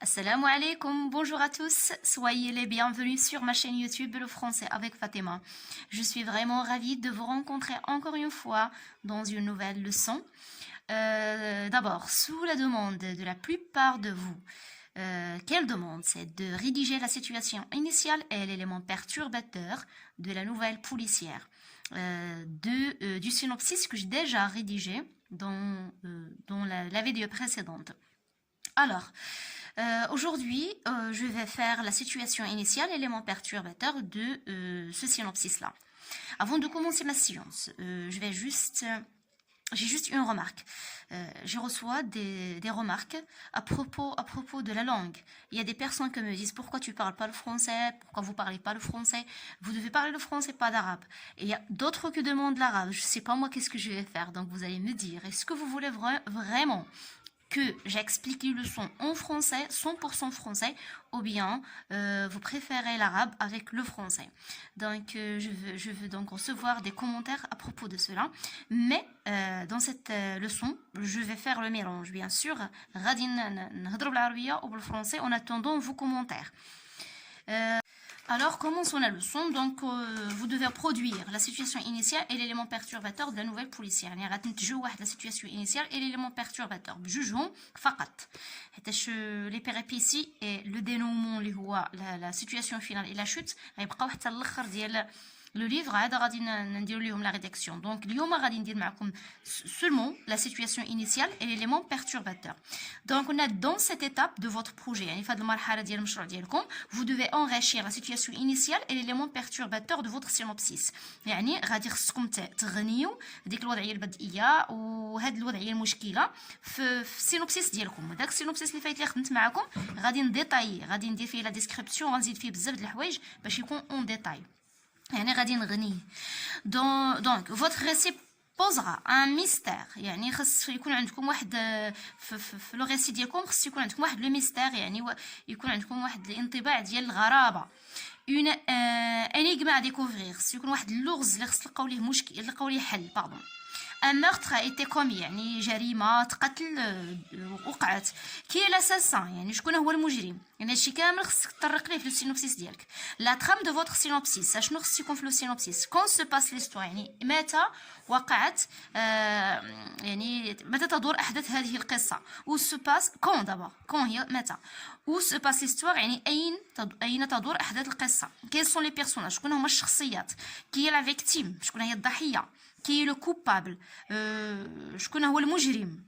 Assalamu alaikum, bonjour à tous, soyez les bienvenus sur ma chaîne YouTube Le Français avec Fatima. Je suis vraiment ravie de vous rencontrer encore une fois dans une nouvelle leçon. D'abord, sous la demande de la plupart de vous, quelle demande? C'est de rédiger la situation initiale et l'élément perturbateur de la nouvelle policière. Du synopsis que j'ai déjà rédigé dans la vidéo précédente. Alors, aujourd'hui, je vais faire la situation initiale, élément perturbateur de ce synopsis-là. Avant de commencer ma séance, j'ai juste une remarque. Je reçois des remarques à propos de la langue. Il y a des personnes qui me disent pourquoi tu parles pas le français, pourquoi vous parlez pas le français, vous devez parler le français, pas d'arabe. Et il y a d'autres qui demandent l'arabe. Je sais pas moi qu'est-ce que je vais faire. Donc vous allez me dire, est-ce que vous voulez vraiment que j'explique les leçons en français, 100% français, ou bien vous préférez l'arabe avec le français. Donc je veux donc recevoir des commentaires à propos de cela. Mais dans cette leçon, je vais faire le mélange. Bien sûr, غادي نهضروا بالعربية ou le français en attendant vos commentaires. Alors, commençons la leçon. Donc, vous devez produire la situation initiale et l'élément perturbateur de la nouvelle policière. يعني غادي نتجو واحد la situation initiale et l'élément perturbateur بجوجهم فقط. حيتاش les péripéties et le dénouement اللي هو la situation finale et la chute غيبقاو حتى الاخر ديال le livre عاد غادي نديروا ليهم la rédaction. Donc اليوم غادي ندير معكم seulement la situation initiale et l'élément perturbateur. Donc on a dans cette étape de votre projet يعني في هذه المرحله ديال المشروع ديالكم vous devez enrichir la situation initiale et l'élément perturbateur de votre synopsis. يعني غادي خصكم تغنيو ديك الوضعيه البدئيه وهاد الوضعيه المشكله في السينوبسيس ديالكم. داك السينوبسيس اللي فايت اللي خدمت معكم غادي نديطاي غادي ندير فيه لا ديسكريبسيون غنزيد فيه بزاف د الحوايج باش يكون اون ديتاي. يعني غادي نغنيه. Donc votre récit posera un mystère. يعني خص يكون عندكم واحد في لو ريسي ديالكم خص يكون عندكم واحد لو ميستير يعني يكون عندكم واحد الانطباع ديال الغرابه. اون انيغما ا ديكوفرير خص يكون واحد اللغز اللي خص تلقاو ليه مشكل تلقاو ليه حل باردون. Un meurtre a été commis يعني جريمة قتل وقعت. كي لاساسان يعني شكون هو المجرم يعني هادشي كامل خصك تطرق ليه في السينوبسيس ديالك. لا ترام دو فوتر سينوبسيس شنو خص يكون في السينوبسيس كون سو باس ليستوار يعني متى وقعت يعني متى تدور أحداث هذه القصة و سو باس كون دابا كون هي متى و سو باس ليستوار يعني أين تدور أحداث القصة. كيل سون لي بيرسوناج شكون هما الشخصيات كي لا فيكتيم شكون هي الضحية كي لو كوبابل شكون هو المجرم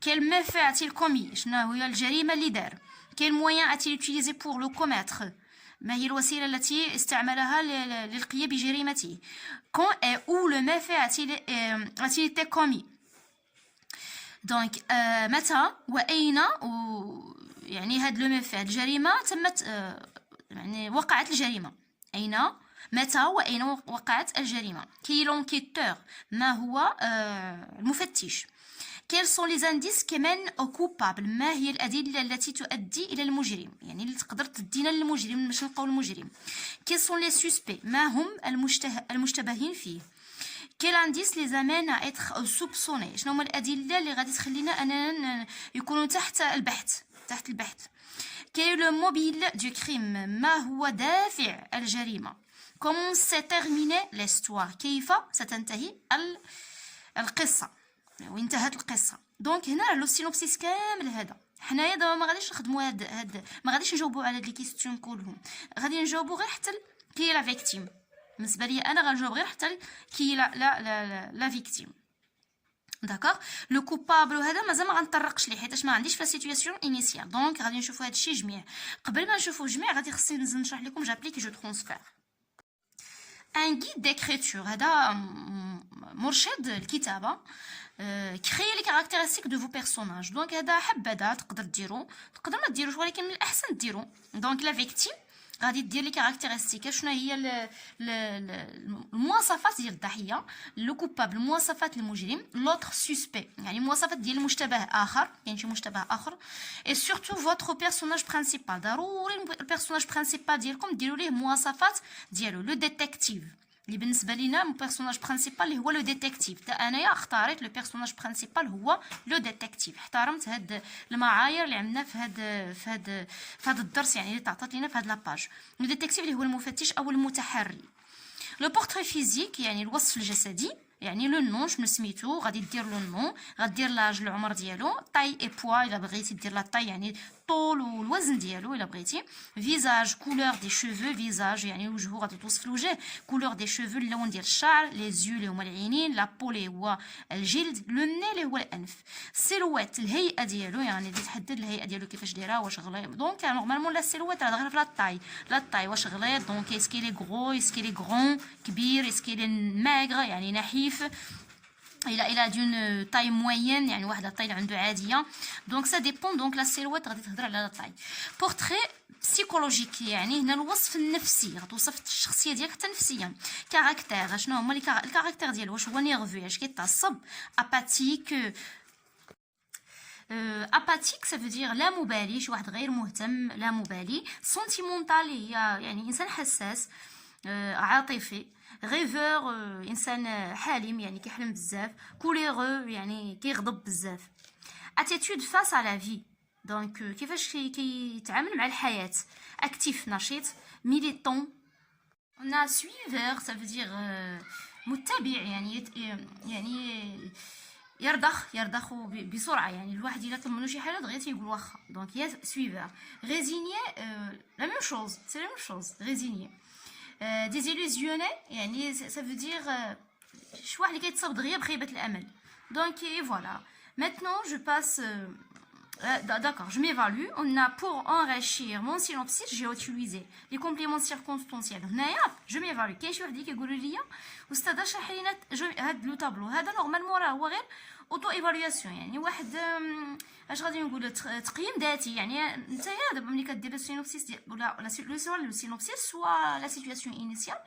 quel méfait a-t-il commis شنو هي الجريمة اللي دار quel moyen a-t-il utilisé pour le commettre ما هي الوسيلة التي استعملها للقيام بجريمته quand et où le méfait a-t-il été commis. donc متى وأين يعني هاد لو ميفي الجريمة تمت يعني وقعت الجريمة أين متى وأين وقعت الجريمة. كي لونكيتور ما هو المفتش. quels sont les indices qui mènent au coupable ما هي الأدلة التي تؤدي إلى المجرم يعني اللي تقدر تدينا للمجرم باش نلقاو المجرم. quels sont les suspects ما هم المشتبهين فيه. quel indice les amène à être soupçonnés شنو هما الأدلة اللي غادي تخلينا أننا يكونوا تحت البحث. quel est le mobile du crime ما هو دافع الجريمة. comment s'est terminée l'histoire كيف ستنتهي القصة وانتهت القصة. دونك هنا لو سينوبسيس كامل هذا حنايا دابا ما غاديش نخدموا هاد ما غاديش نجاوبوا على هاد لي كيستيون كلهم غادي نجاوبوا غير حتى كي لا فيكتيم. بالنسبه لي انا غنجاوب غير حتى كي لا فيكتيم. داكوغ لو كوبابل هذا مازال ما غنطرقش ليه حيت ما عنديش في سيتوياسيون انيسيال. دونك غادي نشوفوا هذا الشيء جميع. قبل ما نشوفوا جميع غادي خصني نشرح لكم جابليكي جو ترانسفير ان جيد ديكريتور. هذا مرشد الكتابه كريي لي كاركتيرستيك دو فو بيرسوناج. دونك هذا حبذا تقدر ديرو تقدر ما ديروش ولكن من الاحسن ديرو. دونك لا فيكتيم غادي دير لي كاركتيرستيك شنو هي المواصفات ديال الضحيه. لو كوبابل مواصفات المجرم. لوتر سوسبي يعني مواصفات ديال المشتبه اخر كاين شي مشتبه اخر. اي سورتو فوتر بيرسوناج برينسيبال ضروري البيرسوناج برينسيبال ديالكم ديروا ليه مواصفات ديالو. لو ديتيكتيف اللي بالنسبه لينا البيرسوناج برينسيبال اللي هو لو ديتيكتيف. انايا اختاريت لو بيرسوناج برينسيبال هو لو ديتيكتيف. احترمت هاد المعايير اللي عندنا في هاد الدرس، يعني اللي تعطات لينا في هاد لاباج. لو ديتيكتيف اللي هو المفتش او المتحري. لو بورتري فيزيك يعني الوصف الجسدي، يعني لو نون شنو سميتو، غادي دير لو نون، غدير لاج العمر ديالو، طاي اي بوا الا بغيتي دير لا طاي يعني الطول والوزن ديالو الا بغيتي، فيزاج كولور دي شوفو، فيزاج يعني وجهو غادي توصف الوجه، كولور دي شوفو اللون ديال الشعر، لي زيو اللي هما العينين، لا بو اللي هو الجلد، لو ني اللي هو الانف، سيلوات الهيئه ديالو يعني تحدد الهيئه ديالو كيفاش دايره، واش غليظ. دونك نورمالمون لا سيلوات راه غير في لا طاي واش غليظ، دونك اسكي لي غرو اسكي لي غرون كبير اسكي لي ماغر يعني نحيف، الى دون طاي موين يعني واحد الطاي اللي عنده عاديه. دونك سا ديبون. دونك لا سيلوات غادي تهضر على لا طاي. بورتري بسيكولوجيك يعني هنا الوصف النفسي، غتوصف الشخصيه ديالك حتى نفسيا. كاركتير شنو هما الكاركتير ديالو، واش هو نيرفو اش كيتعصب، اباتيك اباتيك سا فودير لا مبالي، شي واحد غير مهتم لا مبالي. سونتيمونتال هي يعني انسان حساس عاطفي. غيفور انسان حالم يعني كيحلم بزاف. كوليرو يعني كيغضب بزاف. اتيتود فاس على في دونك كيفاش كيتعامل مع الحياه. اكتيف نشيط. ميليتون. on a suiveur ça veut dire متبع يعني يرضخ بسرعه، يعني الواحد الا طلب منه شي حاجه دغيا تيقول واخا. دونك يا سويفور. ريزيني لا ميم شوز، سي لا ميم شوز ريزيني. ديزيلوزيوني يعني ça veut dire شي واحد اللي كيتصاب دغيا بخيبه الامل. دونك فوالا. Maintenant je passe d'accord, je m'évalue. On a pour enrichir mon synopsis, j'ai utilisé les compléments circonstanciels. هنايا je m'évalue. كاين شي واحد اللي كيقول لي استاذه شرحي لينا هاد لو طابلو هذا نورمالمون راه هو غير اوتو ايفالواسيون، يعني واحد اش غادي نقول تقييم ذاتي. يعني نتايا دابا ملي كدير السينوبسيس ديال ولا لو سينوبسيس سوا لا سيتوياسيون انيسيال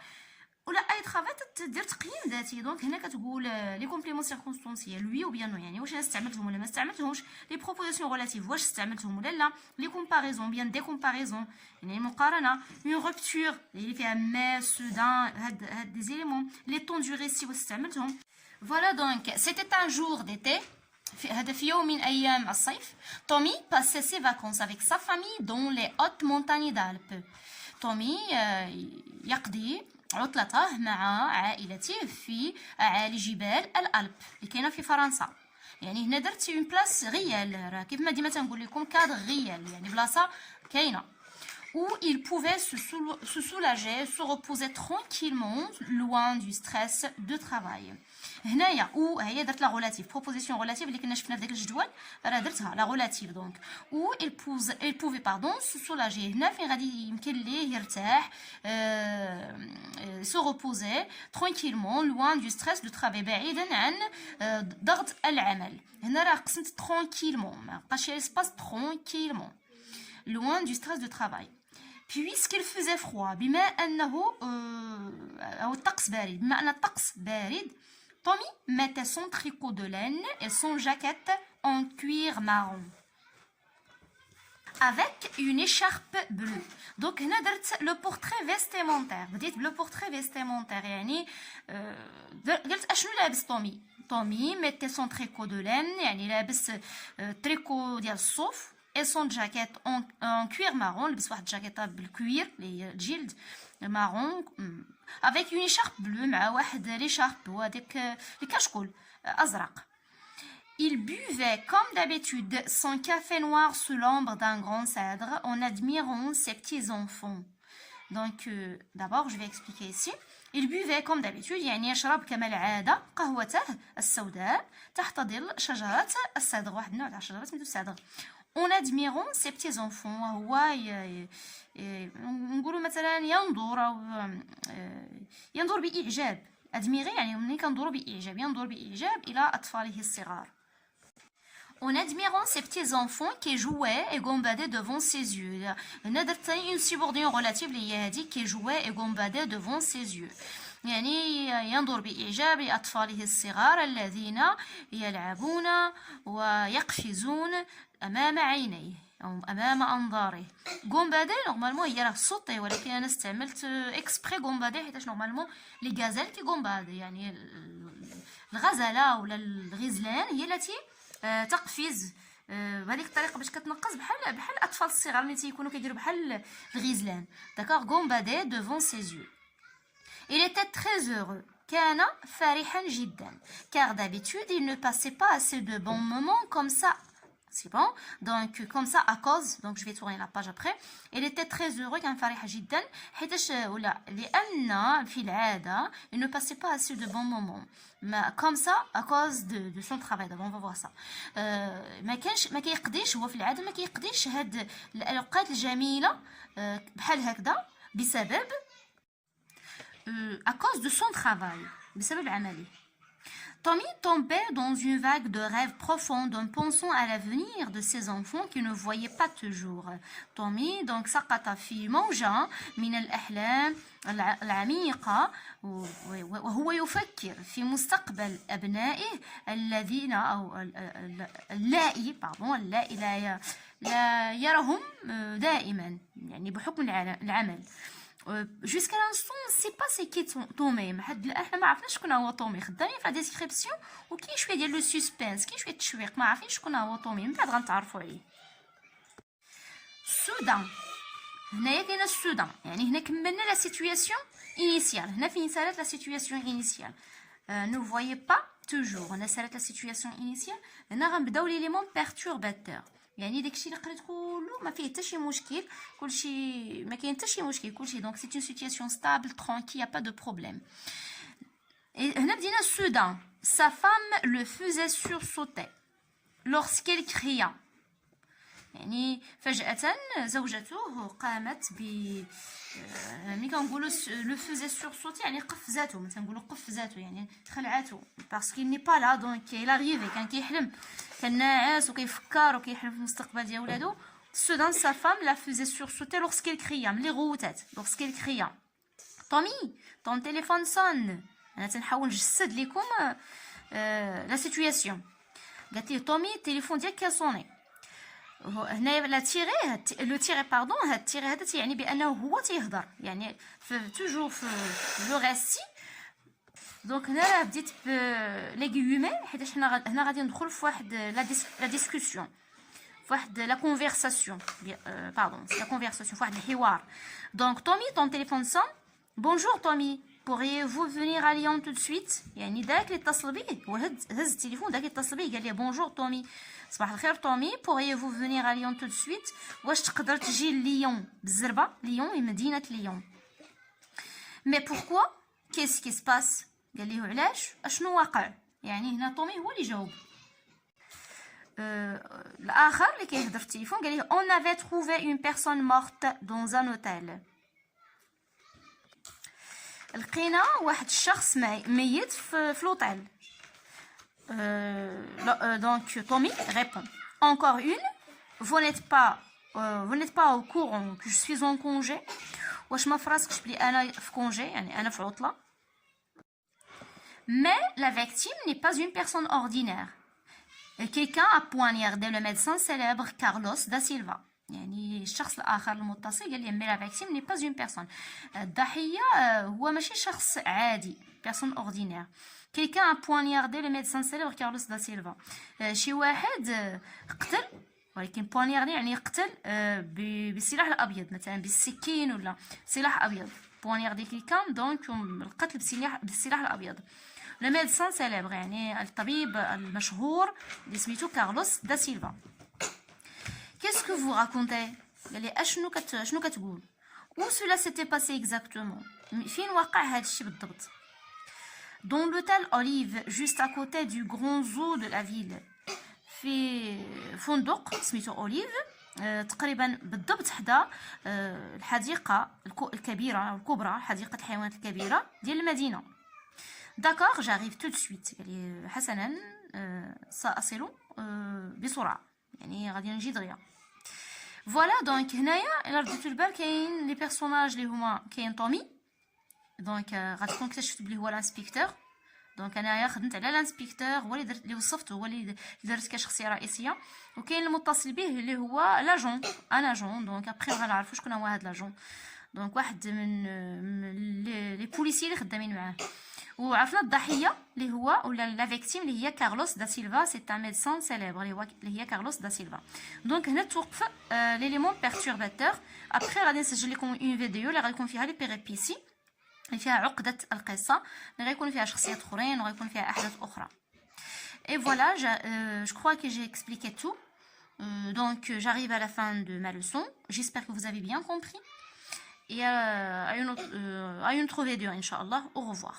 ولا اي ترافاي تدير تقييم ذاتي. دونك هنا كتقول لي كومبليمون سيركونستانسيال وي او بيان نو، يعني واش انا استعملتهم ولا ما استعملتهمش. لي بروبوزيسيون ريلاتيف واش استعملتهم ولا لا. لي كومباريزون بيان دي كومباريزون يعني مقارنه. اون روبتور اللي فيها ما سودان هاد دي زيليمون. لي طون دو ريسي واش استعملتهم. فوالا. دونك سيتي ان جور ديتي، هذا في يوم من ايام الصيف. تومي باسي سي فاكونس افيك سا فامي دون لي اوت مونتاني دالب. تومي يقضي عطلته مع عائلته في اعالي جبال الألب اللي كاينه في فرنسا. يعني هنا درت اون بلاص غيال، راه كيف ما ديما تنقول لكم كادر غيال يعني بلاصه كاينه. où il pouvait se soulager, se reposer tranquillement loin du stress de travail. هنايا او هي درت لا غولاتيف بروبوزيسيون غولاتيف اللي كنا شفنا في داك الجدول راه درتها لا غولاتيف. دونك او il pouvait pardon se soulager هنا فين غادي يمكن ليه يرتاح se reposer tranquillement loin du stress du travail بعيدا عن ضغط العمل. هنا راه قسمت tranquillement ما بقاش سباس tranquillement loin du stress du travail. puisqu'il faisait froid بما أنه أو الطقس بارد، بما أن الطقس بارد. Tommy mettait son tricot de laine et son jaquette en cuir marron avec une écharpe bleue. Donc هنا درت لو بورتري فيستيمونتير، بديت بلو بورتري فيستيمونتير يعني قلت اشنو لابس تومي. تومي ميتي سون تريكو دو لين يعني لابس تريكو ديال الصوف et son jaquette en cuir marron، لبس واحد الجاكيطه بالكوير اللي هي الجلد مارون avec une écharpe bleue مع واحد ليشارب هو داك الكشكول ازرق. Il buvait comme d'habitude son café noir sous l'ombre d'un grand cèdre en admirant ses petits enfants. Donc d'abord je vais expliquer ici. Il buvait comme d'habitude يعني يشرب كما العادة قهوته السوداء تحت ظل شجرة السدر، واحد النوع تاع شجرة سميتو السدر. En admirant ses petits enfants هو نقولوا مثلا ينظر بإعجاب. admirer يعني ملي كنظروا بإعجاب، ينظر بإعجاب إلى أطفاله الصغار. En admirant ses petits enfants qui jouaient et gambadaient devant ses yeux. هنا درت ثاني une subordination relative اللي هي هذه qui jouaient et gambadaient devant ses yeux. يعني ينظر بإعجاب لأطفاله الصغار الذين يلعبون ويقفزون أمام عينيه أو أمام أنظاره. غومبادي نورمالمون هي راه صوتي، ولكن أنا استعملت إكسبري غومبادي حيتاش نورمالمون لي غازيل كي غومبادي، يعني الغزالة ولا الغزلان هي التي تقفز بهذيك الطريقه باش كتنقز بحال الاطفال الصغار اللي تيكونوا كيديروا بحال الغزلان. داكوغ غومبادي devant ses yeux. Il était très heureux. كان فرحا جدا. Car d'habitude il ne passait pas assez de bons moments comme ça. C'est bon. Donc comme ça à cause, donc je vais tourner la page après. Il était très heureux. كان فرح جدا حيتاش ولا لأن في العادة il ne passait pas assez de bons moments. comme ça à cause de son travail. D'abord on va voir ça. ما كيقديش هو في العادة ما كيقديش هاد الأوقات الجميلة بحال هكذا بسبب à cause de son travail. بسبب عمله. Tommy tombait dans une vague de rêves profonds en pensant à l'avenir de ses enfants qu'il ne voyait pas toujours. Tommy donc سقط في موجة من الأحلام العميقة وهو يفكر في مستقبل أبنائه الذين أو اللائي لا يرهم دائما، يعني بحكم العمل. jusqu'à l'instant on sait pas c'est qui Tommy. لحد الان احنا ما عرفناش شكون هو تومي. خدامين في لا ديسكريبسيون وكاين شويه ديال لو سسبانس، كاين شويه التشويق، ما عارفين شكون هو تومي، من بعد غنتعرفوا عليه. سودان هنايا كاينه السودان، يعني هنا كملنا لا سيتوياسيون انيسيال. هنا فين سالات لا سيتوياسيون انيسيال نو فويي با توجور. هنا سالات لا سيتوياسيون انيسيال. هنا غنبداو ليليمون بيرتورباتور، يعني داكشي اللي قريت كله ما فيه حتى شي مشكل، كلشي ما كاين حتى شي مشكل، كلشي دونك سي اون سيتوياسيون ستابل ترانكيل، يا با دو بروبليم. هنا بدينا السودان. sa femme le faisait sursauter lorsqu'elle cria. يعني فجأة زوجته قامت ب ملي كنقولوا لو فوزي سورسوتي يعني قفزاتو، مثلا نقولوا قفزاتو يعني خلعاتو باسكو ني با لا دونك il arrive كان كيحلم، كان ناعس وكيفكر وكيحلم في المستقبل ديال ولادو. Soudain sa femme la faisait sursauter lorsqu'elle cria. ملي غوتات lorsqu'elle cria. Tommy ton téléphone sonne. انا تنحاول نجسد لكم لا سيتوياسيون. قالت لي تومي التليفون ديالك كيصوني. هنايا لا تيري لو تيري باردون، هاد التيري هذا تيعني بانه هو تيهضر، يعني توجور في لو ريسي. دونك هنا راه بديت لي غيومي حيت حنا هنا غادي ندخل في واحد لا ديسكوسيون، في واحد لا كونفرساسيون باردون لا كونفرساسيون، في واحد الحوار. دونك تومي طون تيليفون سون. بونجور تومي pourriez-vous venir à Lyon tout de suite. يعني داك اللي اتصل بيه هو هز التليفون، داك اللي اتصل بيه قال لي بونجور تومي، صباح الخير تومي. pourriez-vous venir à Lyon tout de suite. واش تقدر تجي لليون بالزربه؟ ليون مدينه ليون. mais pourquoi qu'est-ce qui se passe. قال ليه علاش، اشنو واقع. يعني هنا تومي هو اللي جاوب. الاخر اللي كيهضر في التليفون قال ليه on avait trouvé une personne morte dans un hôtel. لقينا واحد الشخص ميت في لوطيل. دونك تومي répond encore une. vous n'êtes pas au courant que je suis en congé. واش ما فراسكش بلي انا في كونجي، يعني انا في عطله. mais la victime n'est pas une personne ordinaire. quelqu'un a poignardé le médecin célèbre Carlos da Silva. يعني الشخص الآخر المتصل قال لي مي لا فيكتيم ني با اون بيرسون. الضحية هو ماشي شخص عادي، بيرسون اوردينير. كيلكان ا بوانياردي لو ميدسان سيلور كارلوس دا سيلفا. شي واحد قتل، ولكن بوانياردي يعني قتل بالسلاح الابيض، مثلا بالسكين ولا سلاح ابيض. بوانياردي كيلكان دونك القتل بالسلاح الابيض. لو ميدسان سيليبر يعني الطبيب المشهور اللي سميتو كارلوس دا سيلفا. Qu'est-ce que vous racontez. قال لي اشنو كتقول. où cela s'était passé exactement. فين وقع هذا الشيء بالضبط. dans l'hôtel Olive juste à côté du grand zoo de la ville. في فندق سميتو اوليف تقريبا بالضبط حدا الحديقه الكبيره الكبرى، حديقه الحيوانات الكبيره ديال المدينه. داكوغ جاريف تو دو سويت. قال لي حسنا ساصل بسرعه، يعني غادي نجي دغيا. فوالا دونك هنايا الا رديتو البال كاين لي بيرسوناج اللي هما كاين تومي، دونك غتكون اكتشفت بلي هو الانسبيكتور دونك انايا خدمت على الانسبيكتور، هو اللي وصفته، هو اللي درت كشخصيه رئيسيه. وكاين المتصل به اللي هو لاجون، انا جون. دونك ابخي غنعرفوا شكون هو هذا لاجون. دونك واحد من لي بوليسي اللي خدامين معاه. وعرفنا الضحيه اللي هو ولا لا فيكتيم اللي هي كارلوس دا سيلفا، سي ان ميدسان سيليبر اللي هي كارلوس دا سيلفا. دونك هنا توقف ليليمون بيرتورباتور. ابخي غادي نسجل لكم اون فيديو اللي غيكون فيها لي بيريبيسي، اللي فيها عقده القصه، اللي غيكون فيها شخصيات اخرين وغيكون فيها احداث اخرى. Et voilà, je crois que j'ai expliqué tout. Donc j'arrive à la fin de ma leçon. J'espère que vous avez bien compris. Et à une autre vidéo, Inch'Allah. Au revoir.